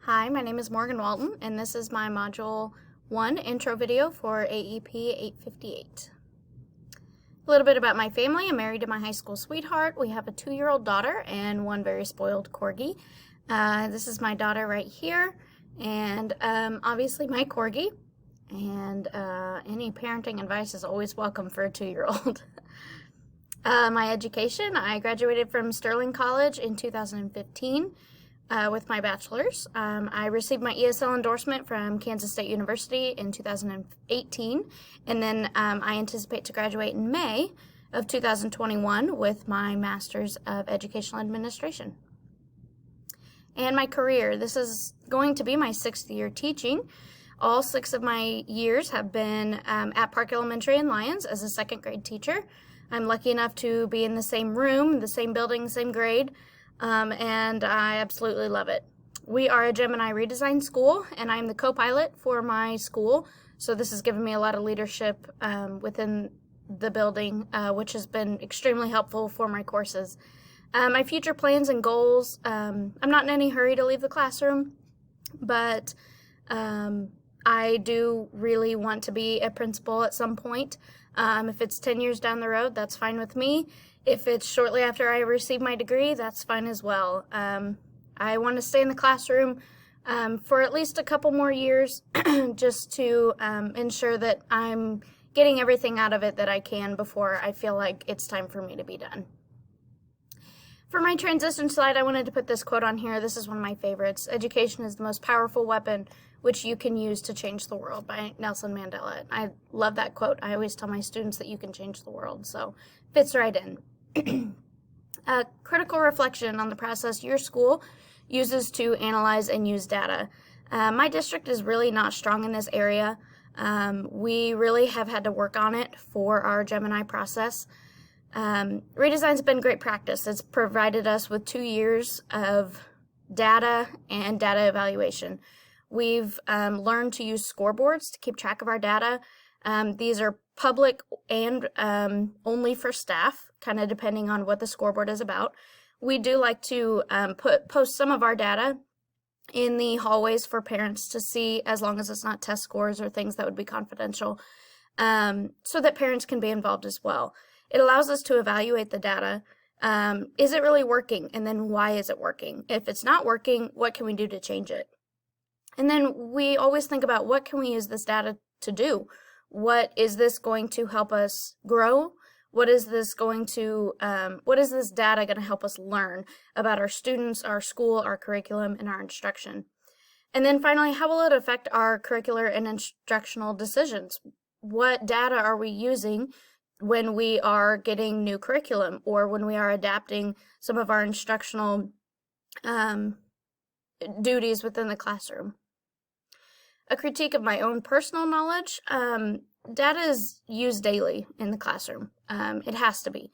Hi, my name is Morgan Walton, and this is my Module 1 intro video for AEP 858. A little bit about my family. I'm married to my high school sweetheart. We have a 2-year-old daughter and one very spoiled corgi. This is my daughter right here, and obviously my corgi. And any parenting advice is always welcome for a 2-year-old. My education, I graduated from Sterling College in 2015. With my bachelor's. I received my ESL endorsement from Kansas State University in 2018, and then I anticipate to graduate in May of 2021 with my Master's of Educational Administration. And my career, this is going to be my 6th year teaching. All 6 of my years have been at Park Elementary in Lyons as a 2nd grade teacher. I'm lucky enough to be in the same room, the same building, the same grade, and I absolutely love it. We are a Gemini redesign school, and I'm the co-pilot for my school, so this has given me a lot of leadership within the building, which has been extremely helpful for my courses. My future plans and goals, I'm not in any hurry to leave the classroom, but I do really want to be a principal at some point. If it's 10 years down the road, that's fine with me. If it's shortly after I receive my degree, that's fine as well. I want to stay in the classroom for at least a couple more years just to ensure that I'm getting everything out of it that I can before I feel like it's time for me to be done. For my transition slide, I wanted to put this quote on here. This is one of my favorites. "Education is the most powerful weapon which you can use to change the world," by Nelson Mandela. I love that quote. I always tell my students that you can change the world, so fits right in. Critical reflection on the process your school uses to analyze and use data. My district is really not strong in this area. We really have had to work on it for our Gemini process. Redesign's been great practice. It's provided us with 2 years of data and data evaluation. We've learned to use scoreboards to keep track of our data. These are public and only for staff, kind of depending on what the scoreboard is about. We do like to post some of our data in the hallways for parents to see, as long as it's not test scores or things that would be confidential, so that parents can be involved as well. It allows us to evaluate the data. Is it really working? And then why is it working? If it's not working, what can we do to change it? And then we always think about, what can we use this data to do? What is this going to help us grow? What is this data going to help us learn about our students, our school, our curriculum, and our instruction? And then finally, how will it affect our curricular and instructional decisions? What data are we using when we are getting new curriculum, or when we are adapting some of our instructional duties within the classroom? A critique of my own personal knowledge. Data is used daily in the classroom. It has to be.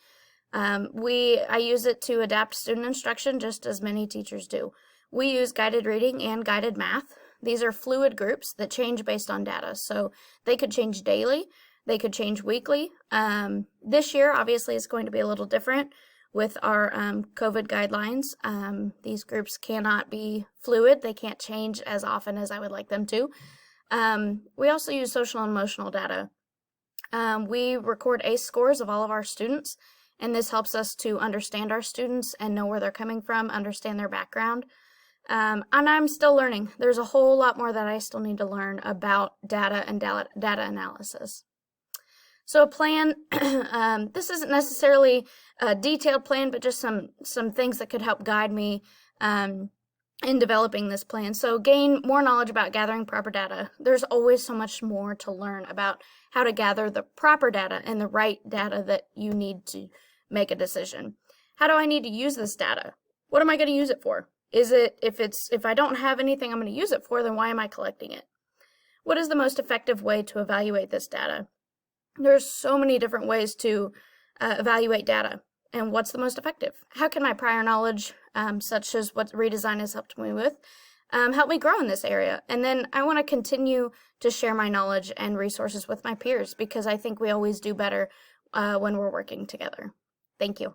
I use it to adapt student instruction just as many teachers do. We use guided reading and guided math. These are fluid groups that change based on data, so they could change daily, they could change weekly. This year, obviously, it's going to be a little different with our COVID guidelines. These groups cannot be fluid. They can't change as often as I would like them to. We also use social and emotional data. We record ACE scores of all of our students, and this helps us to understand our students and know where they're coming from, understand their background. And I'm still learning. There's a whole lot more that I still need to learn about data and data analysis. So a plan, this isn't necessarily a detailed plan, but just some things that could help guide me in developing this plan. So gain more knowledge about gathering proper data. There's always so much more to learn about how to gather the proper data and the right data that you need to make a decision. How do I need to use this data? What am I going to use it for? If I don't have anything I'm going to use it for, then why am I collecting it? What is the most effective way to evaluate this data? There's so many different ways to evaluate data, and what's the most effective? How can my prior knowledge, such as what redesign has helped me with, help me grow in this area? And then I want to continue to share my knowledge and resources with my peers, because I think we always do better when we're working together. Thank you.